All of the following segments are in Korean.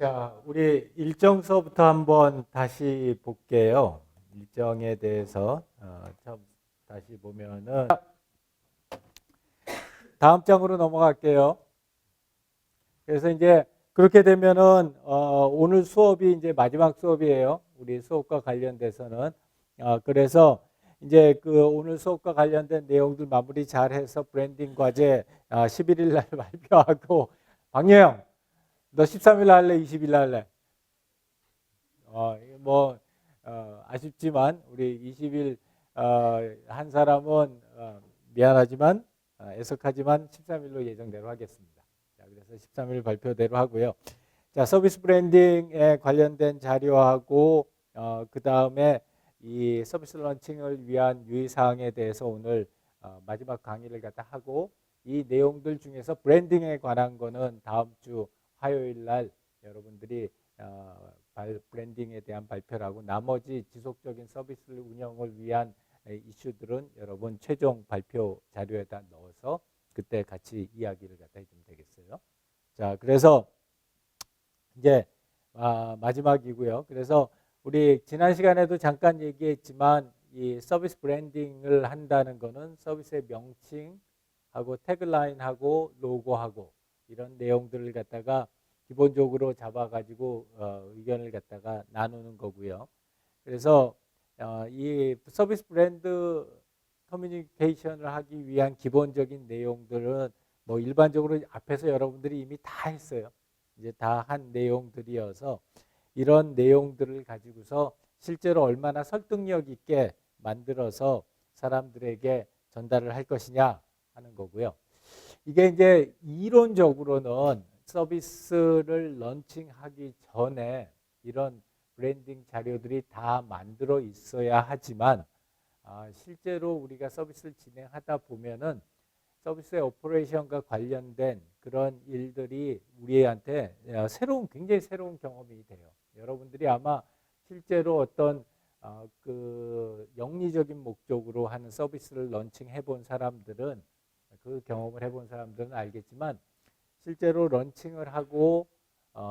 자, 우리 일정서부터 한번 다시 볼게요. 일정에 대해서 처음 다시 보면은 다음 장으로 넘어갈게요. 그래서 이제 그렇게 되면은 오늘 수업이 이제 마지막 수업이에요. 우리 수업과 관련돼서는 그래서 이제 그 오늘 수업과 관련된 내용들 마무리 잘해서 브랜딩 과제 11일 날 발표하고 박예영, 너 13일 날 할래? 20일 날 할래? 뭐 아쉽지만 우리 20일 한 사람은 미안하지만 애석하지만 13일로 예정대로 하겠습니다. 자, 그래서 13일 발표대로 하고요. 자, 서비스 브랜딩에 관련된 자료하고 그 다음에 이 서비스 런칭을 위한 유의사항에 대해서 오늘 마지막 강의를 갖다 하고 이 내용들 중에서 브랜딩에 관한 거는 다음 주 화요일 날 여러분들이 브랜딩에 대한 발표를 하고 나머지 지속적인 서비스 운영을 위한 이슈들은 여러분 최종 발표 자료에다 넣어서 그때 같이 이야기를 갖다 해주면 되겠어요. 자, 그래서 이제 마지막이고요. 그래서 우리 지난 시간에도 잠깐 얘기했지만 이 서비스 브랜딩을 한다는 거는 서비스의 명칭하고 태그라인하고 로고하고 이런 내용들을 갖다가 기본적으로 잡아가지고 의견을 갖다가 나누는 거고요. 그래서 이 서비스 브랜드 커뮤니케이션을 하기 위한 기본적인 내용들은 뭐 일반적으로 앞에서 여러분들이 이미 다 했어요. 이제 다 한 내용들이어서 이런 내용들을 가지고서 실제로 얼마나 설득력 있게 만들어서 사람들에게 전달을 할 것이냐 하는 거고요. 이게 이제 이론적으로는 서비스를 런칭하기 전에 이런 브랜딩 자료들이 다 만들어 있어야 하지만 실제로 우리가 서비스를 진행하다 보면은 서비스의 오퍼레이션과 관련된 그런 일들이 우리한테 굉장히 새로운 경험이 돼요. 여러분들이 아마 실제로 어떤 그 영리적인 목적으로 하는 서비스를 런칭해 본 사람들은 그 경험을 해본 사람들은 알겠지만 실제로 런칭을 하고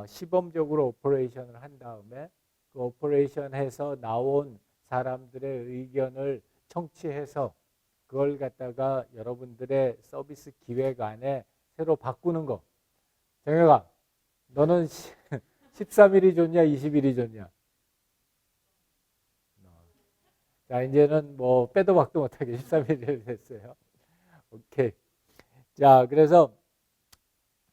시범적으로 오퍼레이션을 한 다음에 그 오퍼레이션해서 나온 사람들의 의견을 청취해서 그걸 갖다가 여러분들의 서비스 기획 안에 새로 바꾸는 거. 정혁아, 너는 13일이 좋냐, 20일이 좋냐? 자, 이제는 뭐 빼도 박도 못하게 13일이 됐어요. 오케이. 자, 그래서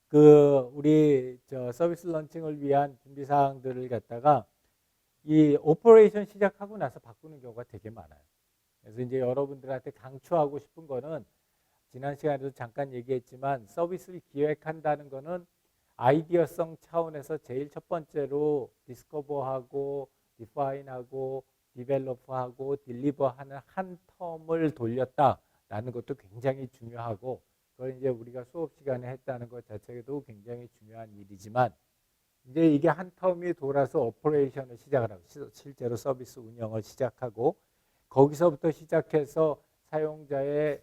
그 우리 서비스 런칭을 위한 준비 사항들을 갖다가 이 오퍼레이션 시작하고 나서 바꾸는 경우가 되게 많아요. 그래서 이제 여러분들한테 강추하고 싶은 거는 지난 시간에도 잠깐 얘기했지만 서비스를 기획한다는 거는 아이디어성 차원에서 제일 첫 번째로 디스커버하고 디파인하고 디벨롭하고 딜리버하는 한 텀을 돌렸다라는 것도 굉장히 중요하고 그걸 이제 우리가 수업 시간에 했다는 것 자체도 굉장히 중요한 일이지만 이제 이게 한 텀이 돌아서 오퍼레이션을 시작을 하고 실제로 서비스 운영을 시작하고 거기서부터 시작해서 사용자의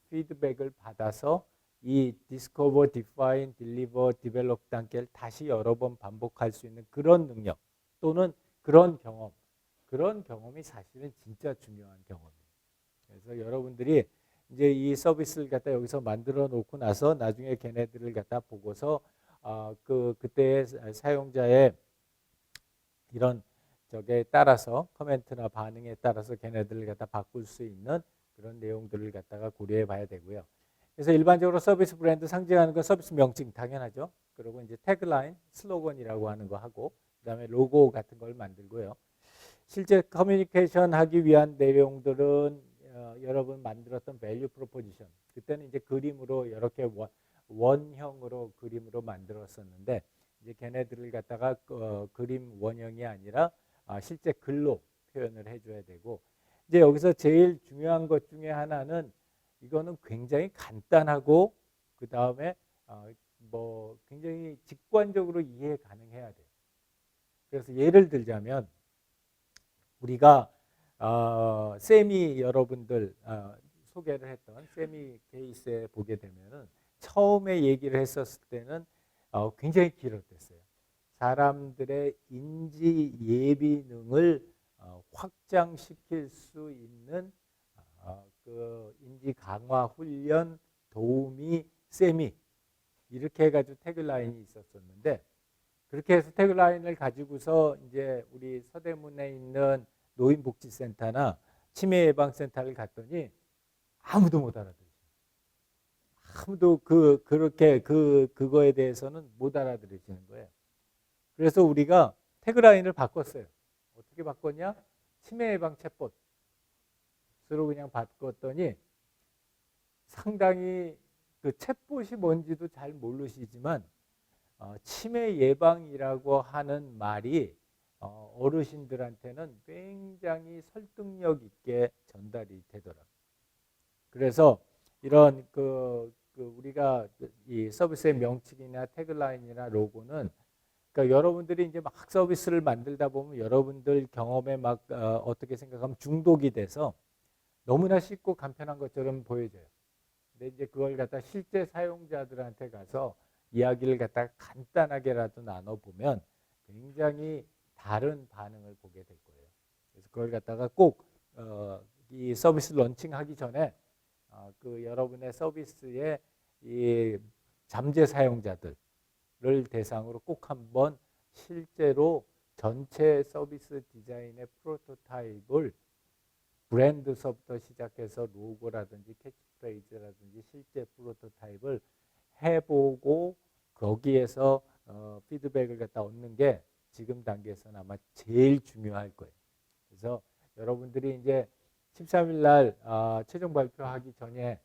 피드백을 받아서 이 디스커버, 디파인, 딜리버, 디벨롭 단계를 다시 여러 번 반복할 수 있는 그런 능력 또는 그런 경험이 사실은 진짜 중요한 경험이에요. 그래서 여러분들이 이제 이 서비스를 갖다 여기서 만들어 놓고 나서 나중에 걔네들을 갖다 보고서 그때의 사용자의 이런 저게 따라서 커멘트나 반응에 따라서 걔네들을 갖다 바꿀 수 있는 그런 내용들을 갖다가 고려해 봐야 되고요. 그래서 일반적으로 서비스 브랜드 상징하는 건 서비스 명칭 당연하죠. 그리고 이제 태그라인, 슬로건이라고 하는 거 하고 그다음에 로고 같은 걸 만들고요. 실제 커뮤니케이션 하기 위한 내용들은 여러분 만들었던 밸류 프로포지션 그때는 이제 그림으로 이렇게 원형으로 그림으로 만들었었는데 이제 걔네들을 갖다가 그림 원형이 아니라 실제 글로 표현을 해줘야 되고 이제 여기서 제일 중요한 것 중에 하나는 이거는 굉장히 간단하고 그 다음에 뭐 굉장히 직관적으로 이해 가능해야 돼요. 그래서 예를 들자면 우리가 세미 여러분들 소개를 했던 세미 케이스에 보게 되면은 처음에 얘기를 했었을 때는 굉장히 길었댔어요. 사람들의 인지 예비능을 확장시킬 수 있는 그 인지 강화 훈련 도우미 세미 이렇게 해가지고 태글라인이 있었었는데 그렇게 해서 태글라인을 가지고서 이제 우리 서대문에 있는 노인복지센터나 치매예방센터를 갔더니 아무도 못 알아들으시죠. 아무도 그렇게 그거에 대해서는 못 알아들으시는 거예요. 그래서 우리가 태그라인을 바꿨어요. 어떻게 바꿨냐? 치매 예방 챗봇으로 그냥 바꿨더니 상당히 그 챗봇이 뭔지도 잘 모르시지만 치매 예방이라고 하는 말이 어르신들한테는 굉장히 설득력 있게 전달이 되더라고요. 그래서 이런 우리가 이 서비스의 명칭이나 태그라인이나 로고는 그러니까 여러분들이 이제 막 서비스를 만들다 보면 여러분들 경험에 막 어떻게 생각하면 중독이 돼서 너무나 쉽고 간편한 것처럼 보여져요. 근데 이제 그걸 갖다 실제 사용자들한테 가서 이야기를 갖다 간단하게라도 나눠보면 굉장히 다른 반응을 보게 될 거예요. 그래서 그걸 갖다가 꼭 이 서비스 런칭하기 전에 그 여러분의 서비스의 이 잠재 사용자들을 대상으로 꼭 한번 실제로 전체 서비스 디자인의 프로토타입을 브랜드서부터 시작해서 로고라든지 캐치프레이즈라든지 실제 프로토타입을 해보고 거기에서 피드백을 갖다 얻는 게 지금 단계에서는 아마 제일 중요할 거예요. 그래서 여러분들이 이제 13일 날 최종 발표하기 전에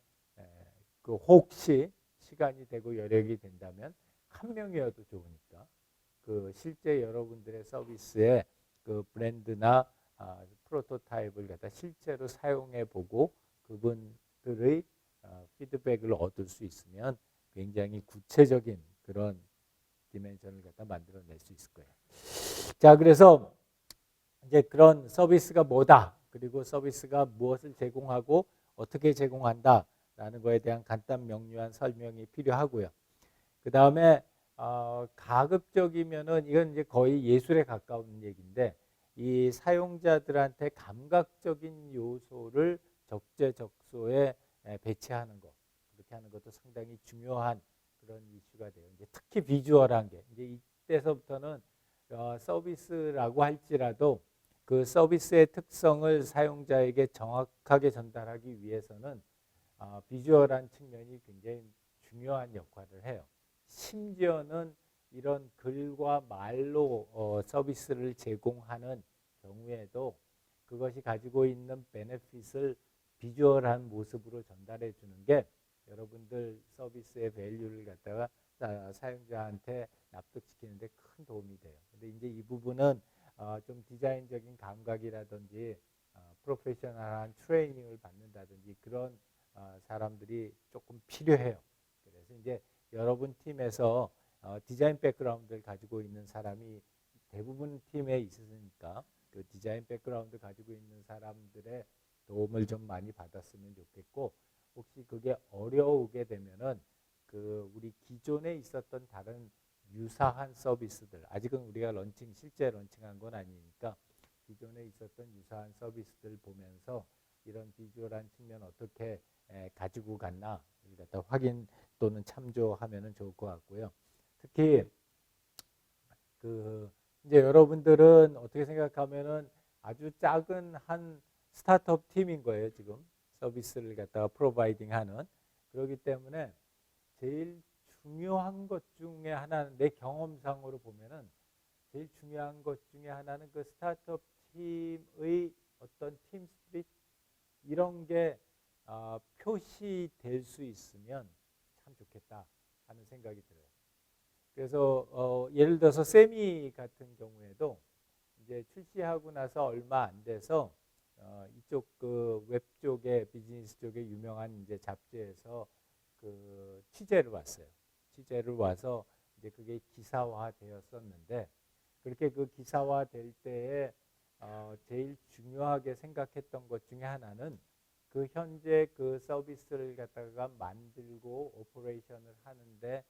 그 혹시 시간이 되고 여력이 된다면 한 명이어도 좋으니까 그 실제 여러분들의 서비스의 그 브랜드나 프로토타입을 갖다 실제로 사용해 보고 그분들의 피드백을 얻을 수 있으면 굉장히 구체적인 그런 디멘션을 갖다 만들어낼 수 있을 거예요. 자, 그래서 이제 그런 서비스가 뭐다, 그리고 서비스가 무엇을 제공하고 어떻게 제공한다라는 거에 대한 간단 명료한 설명이 필요하고요. 그 다음에 가급적이면은 이건 이제 거의 예술에 가까운 얘기인데 이 사용자들한테 감각적인 요소를 적재적소에 배치하는 것, 그렇게 하는 것도 상당히 중요한 그런 이슈가 돼요. 이제 특히 비주얼한 게 이제 이때서부터는 서비스라고 할지라도 그 서비스의 특성을 사용자에게 정확하게 전달하기 위해서는 비주얼한 측면이 굉장히 중요한 역할을 해요. 심지어는 이런 글과 말로 서비스를 제공하는 경우에도 그것이 가지고 있는 베네핏을 비주얼한 모습으로 전달해 주는 게 여러분들 서비스의 밸류를 갖다가 사용자한테 납득시키는데 큰 도움이 돼요. 근데 이제 이 부분은 좀 디자인적인 감각이라든지 프로페셔널한 트레이닝을 받는다든지 그런 사람들이 조금 필요해요. 그래서 이제 여러분 팀에서 디자인 백그라운드를 가지고 있는 사람이 대부분 팀에 있으니까 그 디자인 백그라운드 가지고 있는 사람들의 도움을 좀 많이 받았으면 좋겠고, 혹시 그게 어려우게 되면은 그 우리 기존에 있었던 다른 유사한 서비스들, 아직은 우리가 실제 런칭한 건 아니니까 기존에 있었던 유사한 서비스들 보면서 이런 비주얼한 측면 어떻게 가지고 갔나 갖다 확인 또는 참조하면은 좋을 것 같고요. 특히 그 이제 여러분들은 어떻게 생각하면은 아주 작은 한 스타트업 팀인 거예요. 지금 서비스를 갖다가 프로바이딩하는. 그렇기 때문에 제일 중요한 것 중에 하나는, 내 경험상으로 보면은 제일 중요한 것 중에 하나는 그 스타트업 팀의 어떤 팀 스피릿 이런 게 표시될 수 있으면 참 좋겠다 하는 생각이 들어요. 그래서 예를 들어서 세미 같은 경우에도 이제 출시하고 나서 얼마 안 돼서 이쪽 그 웹 쪽에 비즈니스 쪽에 유명한 이제 잡지에서 그 취재를 왔어요. 취재를 와서 이제 그게 기사화 되었었는데, 그렇게 그 기사화 될 때에 제일 중요하게 생각했던 것 중에 하나는 그 현재 그 서비스를 갖다가 만들고 오퍼레이션을 하는데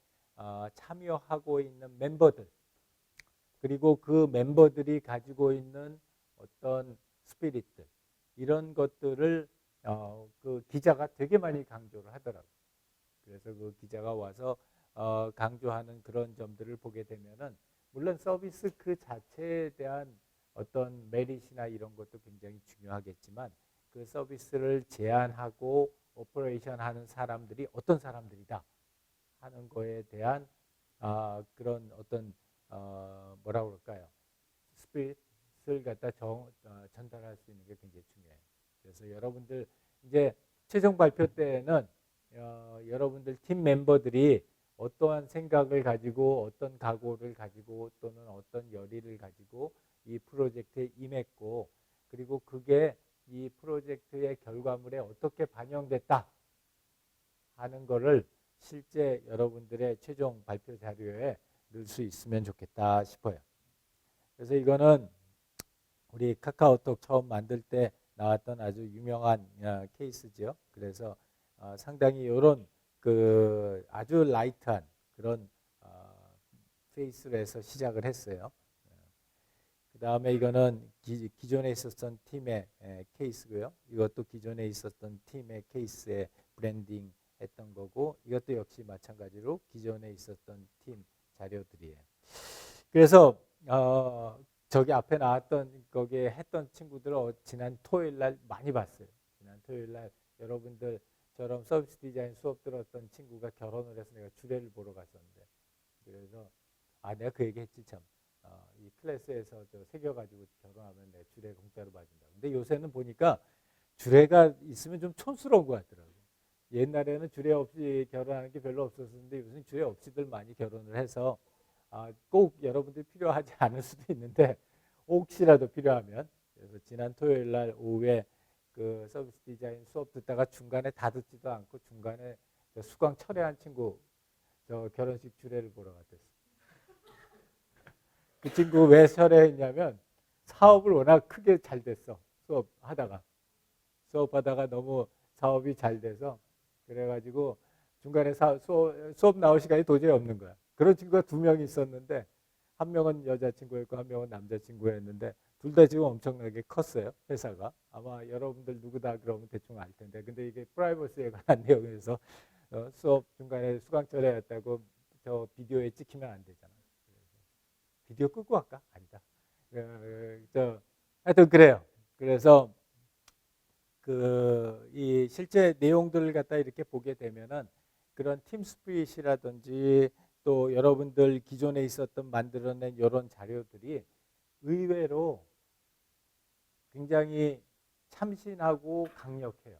참여하고 있는 멤버들, 그리고 그 멤버들이 가지고 있는 어떤 스피릿들 이런 것들을 그 기자가 되게 많이 강조를 하더라고요. 그래서 그 기자가 와서 강조하는 그런 점들을 보게 되면은 물론 서비스 그 자체에 대한 어떤 메리트나 이런 것도 굉장히 중요하겠지만 그 서비스를 제안하고 오퍼레이션 하는 사람들이 어떤 사람들이다 하는 거에 대한 그런 어떤 뭐라 그럴까요? 스피릿을 갖다 전달할 수 있는 게 굉장히 중요해요. 그래서 여러분들 이제 최종 발표 때는 여러분들 팀 멤버들이 어떠한 생각을 가지고 어떤 각오를 가지고 또는 어떤 열의를 가지고 이 프로젝트에 임했고 그리고 그게 이 프로젝트의 결과물에 어떻게 반영됐다 하는 거를 실제 여러분들의 최종 발표 자료에 넣을 수 있으면 좋겠다 싶어요. 그래서 이거는 우리 카카오톡 처음 만들 때 나왔던 아주 유명한 케이스죠. 그래서 상당히 이런 그 아주 라이트한 그런 페이스로 해서 시작을 했어요. 그 다음에 이거는 기존에 있었던 팀의 케이스고요. 이것도 기존에 있었던 팀의 케이스에 브랜딩 했던 거고 이것도 역시 마찬가지로 기존에 있었던 팀 자료들이에요. 그래서 저기 앞에 나왔던 거기에 했던 친구들을 지난 토요일 날 많이 봤어요. 지난 토요일 날 여러분들처럼 서비스 디자인 수업 들었던 친구가 결혼을 해서 내가 주례를 보러 갔었는데 그래서 내가 그 얘기 했지 참. 이 클래스에서 저 새겨가지고 결혼하면 내 주례 공짜로 봐준다. 근데 요새는 보니까 주례가 있으면 좀 촌스러운 것 같더라고요. 옛날에는 주례 없이 결혼하는 게 별로 없었는데 요새는 주례 없이들 많이 결혼을 해서 꼭 여러분들이 필요하지 않을 수도 있는데 혹시라도 필요하면 그래서 지난 토요일 날 오후에 그 서비스 디자인 수업 듣다가 중간에 다 듣지도 않고 중간에 수강 철회한 친구 저 결혼식 주례를 보러 갔댔어요. 그 친구 왜 철회했냐면 사업을 워낙 크게 잘 됐어. 수업하다가 너무 사업이 잘 돼서 그래가지고 중간에 수업 나올 시간이 도저히 없는 거야. 그런 친구가 2명 있었는데 한 명은 여자친구였고 한 명은 남자친구였는데 둘 다 지금 엄청나게 컸어요. 회사가. 아마 여러분들 누구다 그러면 대충 알 텐데 근데 이게 프라이버시에 관한 내용에서 수업 중간에 수강 철회했다고 저 비디오에 찍히면 안 되잖아. 비디오 끄고 할까? 아니다. 하여튼 그래요. 그래서 이 실제 내용들을 갖다 이렇게 보게 되면은 그런 팀 스피릿이라든지 또 여러분들 기존에 있었던 만들어낸 이런 자료들이 의외로 굉장히 참신하고 강력해요.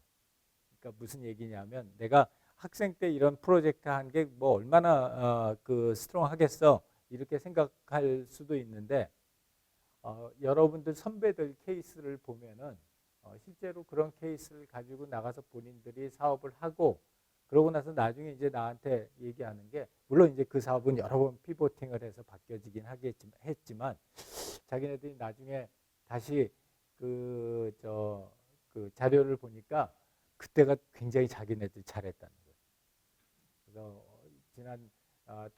그러니까 무슨 얘기냐면 내가 학생 때 이런 프로젝트 한 게 뭐 얼마나 그 스트롱하겠어 이렇게 생각할 수도 있는데 여러분들 선배들 케이스를 보면은 실제로 그런 케이스를 가지고 나가서 본인들이 사업을 하고 그러고 나서 나중에 이제 나한테 얘기하는 게 물론 이제 그 사업은 여러 번 피보팅을 해서 바뀌어지긴 했지만 자기네들이 나중에 다시 그 자료를 보니까 그때가 굉장히 자기네들이 잘했다는 거예요. 그래서 지난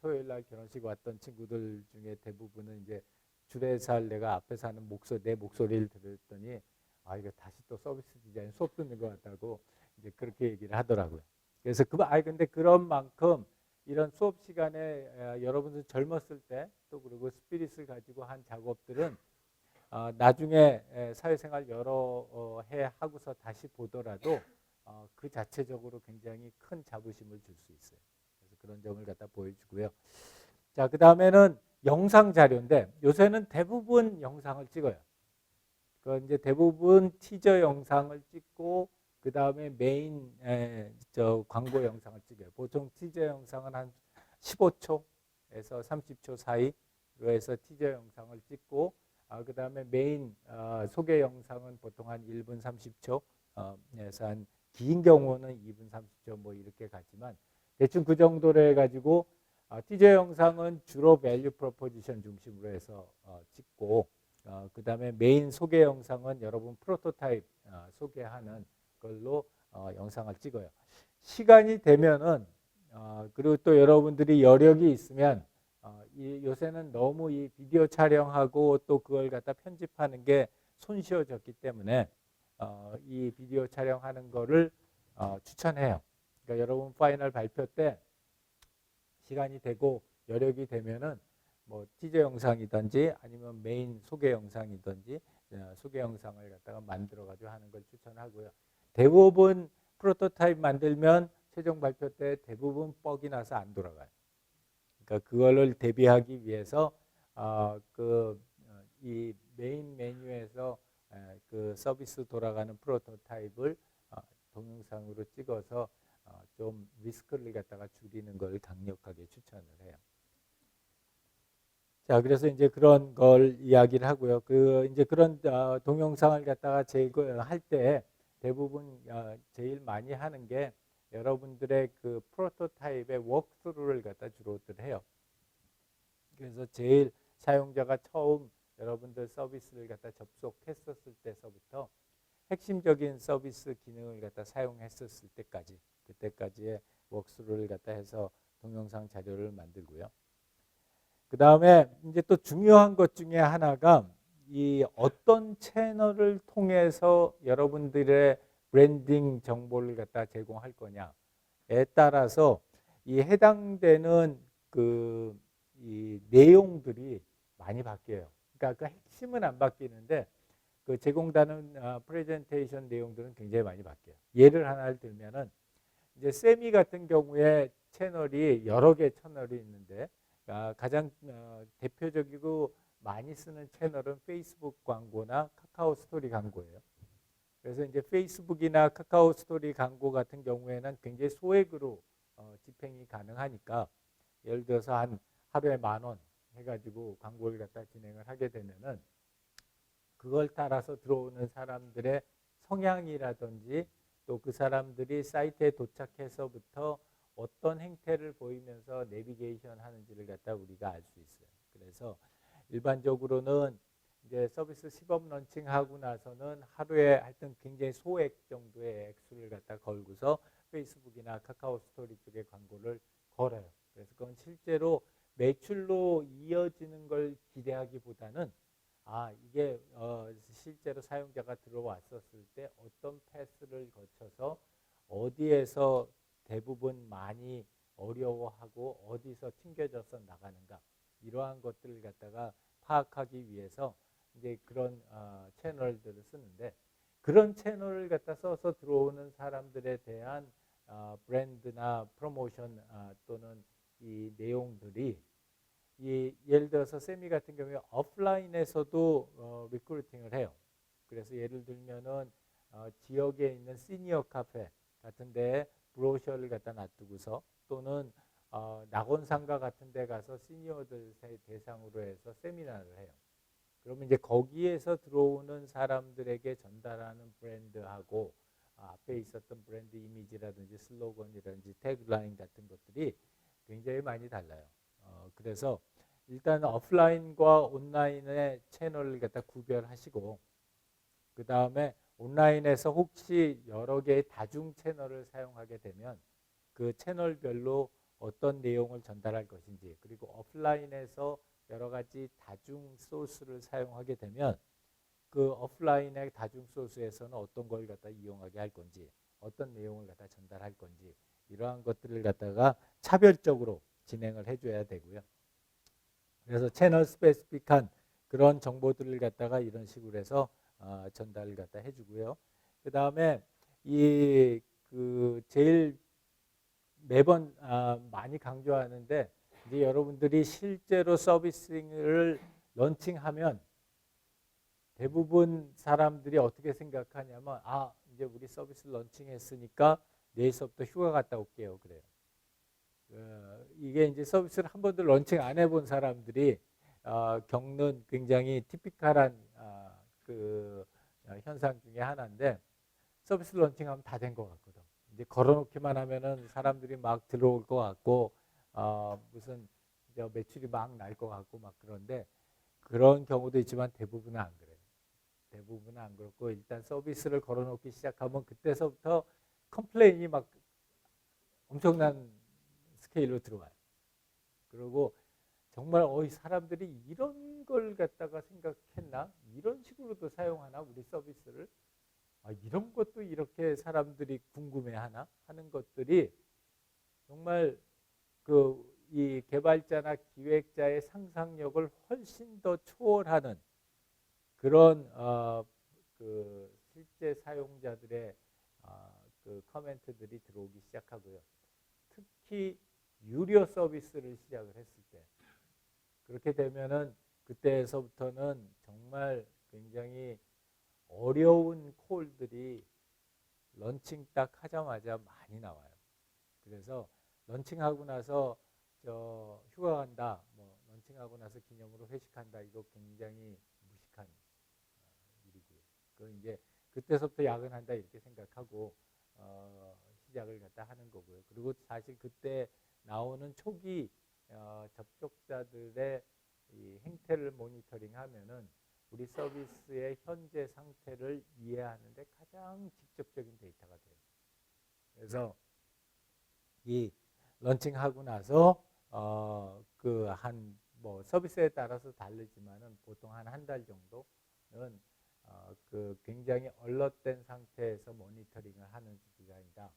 토요일 날 결혼식 왔던 친구들 중에 대부분은 이제 주례살 내가 앞에서 하는 내 목소리를 들었더니 이거 다시 또 서비스 디자인 수업 듣는 것 같다고 이제 그렇게 얘기를 하더라고요. 그래서 근데 그런 만큼 이런 수업 시간에 여러분들 젊었을 때 또 그리고 스피릿을 가지고 한 작업들은 나중에 사회생활 여러 해 하고서 다시 보더라도 그 자체적으로 굉장히 큰 자부심을 줄 수 있어요. 그래서 그런 점을 갖다 보여주고요. 자, 그 다음에는 영상 자료인데 요새는 대부분 영상을 찍어요. 그 이제 대부분 티저 영상을 찍고 그 다음에 메인 광고 영상을 찍어요. 보통 티저 영상은 한 15초에서 30초 사이로 해서 티저 영상을 찍고 그 다음에 메인 소개 영상은 보통 한 1분 30초에서 한 긴 경우는 2분 30초 뭐 이렇게 가지만 대충 그 정도로 해가지고 티저 영상은 주로 밸류 프로포지션 중심으로 해서 찍고 그 다음에 메인 소개 영상은 여러분 프로토타입 소개하는 걸로 영상을 찍어요. 시간이 되면은 그리고 또 여러분들이 여력이 있으면 요새는 너무 이 비디오 촬영하고 또 그걸 갖다 편집하는 게 손쉬워졌기 때문에 이 비디오 촬영하는 거를 추천해요. 그러니까 여러분 파이널 발표 때 시간이 되고 여력이 되면은 뭐 티저 영상이든지 아니면 메인 소개 영상이든지 소개 영상을 갖다가 만들어 가지고 하는 걸 추천하고요. 대부분 프로토타입 만들면 최종 발표 때 대부분 뻑이 나서 안 돌아가요. 그러니까 그거를 대비하기 위해서 이 메인 메뉴에서 그 서비스 돌아가는 프로토타입을 동영상으로 찍어서 좀 리스크를 갖다가 줄이는 걸 강력하게 추천을 해요. 자, 그래서 이제 그런 걸 이야기를 하고요. 이제 그런 동영상을 갖다가 제거할 때 대부분 제일 많이 하는 게 여러분들의 그 프로토타입의 워크스루를 갖다 주로들 해요. 그래서 제일 사용자가 처음 여러분들 서비스를 갖다 접속했었을 때서부터 핵심적인 서비스 기능을 갖다 사용했었을 때까지 그때까지의 워크스루를 갖다 해서 동영상 자료를 만들고요. 그 다음에 이제 또 중요한 것 중에 하나가 이 어떤 채널을 통해서 여러분들의 브랜딩 정보를 갖다 제공할 거냐에 따라서 이 해당되는 이 내용들이 많이 바뀌어요. 그러니까 그 핵심은 안 바뀌는데 그 제공되는 프레젠테이션 내용들은 굉장히 많이 바뀌어요. 예를 하나를 들면은 이제 세미 같은 경우에 채널이 여러 개 채널이 있는데 가장 대표적이고 많이 쓰는 채널은 페이스북 광고나 카카오 스토리 광고예요. 그래서 이제 페이스북이나 카카오 스토리 광고 같은 경우에는 굉장히 소액으로 집행이 가능하니까 예를 들어서 한 하루에 10,000원 해가지고 광고를 갖다 진행을 하게 되면은 그걸 따라서 들어오는 사람들의 성향이라든지 또 그 사람들이 사이트에 도착해서부터 어떤 행태를 보이면서 내비게이션 하는지를 갖다 우리가 알 수 있어요. 그래서 일반적으로는 이제 서비스 시범 런칭하고 나서는 하루에 하여튼 굉장히 소액 정도의 액수를 갖다 걸고서 페이스북이나 카카오 스토리 쪽에 광고를 걸어요. 그래서 그건 실제로 매출로 이어지는 걸 기대하기보다는 이게 실제로 사용자가 들어왔었을 때 어떤 패스를 거쳐서 어디에서 대부분 많이 어려워하고 어디서 튕겨져서 나가는가 이러한 것들을 갖다가 파악하기 위해서 이제 그런 채널들을 쓰는데 그런 채널을 갖다 써서 들어오는 사람들에 대한 브랜드나 프로모션 또는 이 내용들이 예를 들어서 세미 같은 경우에 오프라인에서도 리크루팅을 해요. 그래서 예를 들면은 지역에 있는 시니어 카페 같은 데에 브로셔를 갖다 놔두고서 또는 낙원상가 같은 데 가서 시니어들 대상으로 해서 세미나를 해요. 그러면 이제 거기에서 들어오는 사람들에게 전달하는 브랜드하고 앞에 있었던 브랜드 이미지라든지 슬로건이라든지 태그라인 같은 것들이 굉장히 많이 달라요. 그래서 일단 오프라인과 온라인의 채널을 갖다 구별하시고 그 다음에 온라인에서 혹시 여러 개의 다중 채널을 사용하게 되면 그 채널별로 어떤 내용을 전달할 것인지 그리고 오프라인에서 여러 가지 다중 소스를 사용하게 되면 그 오프라인의 다중 소스에서는 어떤 걸 갖다 이용하게 할 건지 어떤 내용을 갖다 전달할 건지 이러한 것들을 갖다가 차별적으로 진행을 해줘야 되고요. 그래서 채널 스페시픽한 그런 정보들을 갖다가 이런 식으로 해서 전달을 갖다 해주고요. 그 다음에 제일 매번 많이 강조하는데 이제 여러분들이 실제로 서비스를 런칭하면 대부분 사람들이 어떻게 생각하냐면 이제 우리 서비스 런칭했으니까 내일서부터 휴가 갔다 올게요. 그래요. 이게 이제 서비스를 한 번도 런칭 안 해본 사람들이 겪는 굉장히 티피컬한 현상 중에 하나인데 서비스 런칭하면 다 된 것 같거든. 이제 걸어놓기만 하면은 사람들이 막 들어올 것 같고 무슨 매출이 막 날 것 같고 막 그런데 그런 경우도 있지만 대부분은 안 그래요. 대부분은 안 그렇고 일단 서비스를 걸어놓기 시작하면 그때서부터 컴플레인이 막 엄청난 스케일로 들어와요. 그리고 정말 이 사람들이 이런 걸 갖다가 생각했나? 이런 식으로도 사용하나? 우리 서비스를? 이런 것도 이렇게 사람들이 궁금해하나? 하는 것들이 정말 이 개발자나 기획자의 상상력을 훨씬 더 초월하는 그런 실제 사용자들의 그 커멘트들이 들어오기 시작하고요. 특히 유료 서비스를 시작을 했을 때 그렇게 되면은 그때에서부터는 정말 굉장히 어려운 콜들이 런칭 딱 하자마자 많이 나와요. 그래서 런칭하고 나서 휴가 간다, 뭐 런칭하고 나서 기념으로 회식한다, 이거 굉장히 무식한 일이고요. 그 이제 그때서부터 야근한다 이렇게 생각하고 시작을 갖다 하는 거고요. 그리고 사실 그때 나오는 초기 접촉자들의 이 행태를 모니터링하면은 우리 서비스의 현재 상태를 이해하는데 가장 직접적인 데이터가 돼요. 그래서 이 런칭하고 나서 그 한 뭐 서비스에 따라서 다르지만은 보통 한 달 정도는 그 굉장히 얼럿된 상태에서 모니터링을 하는 기간이다.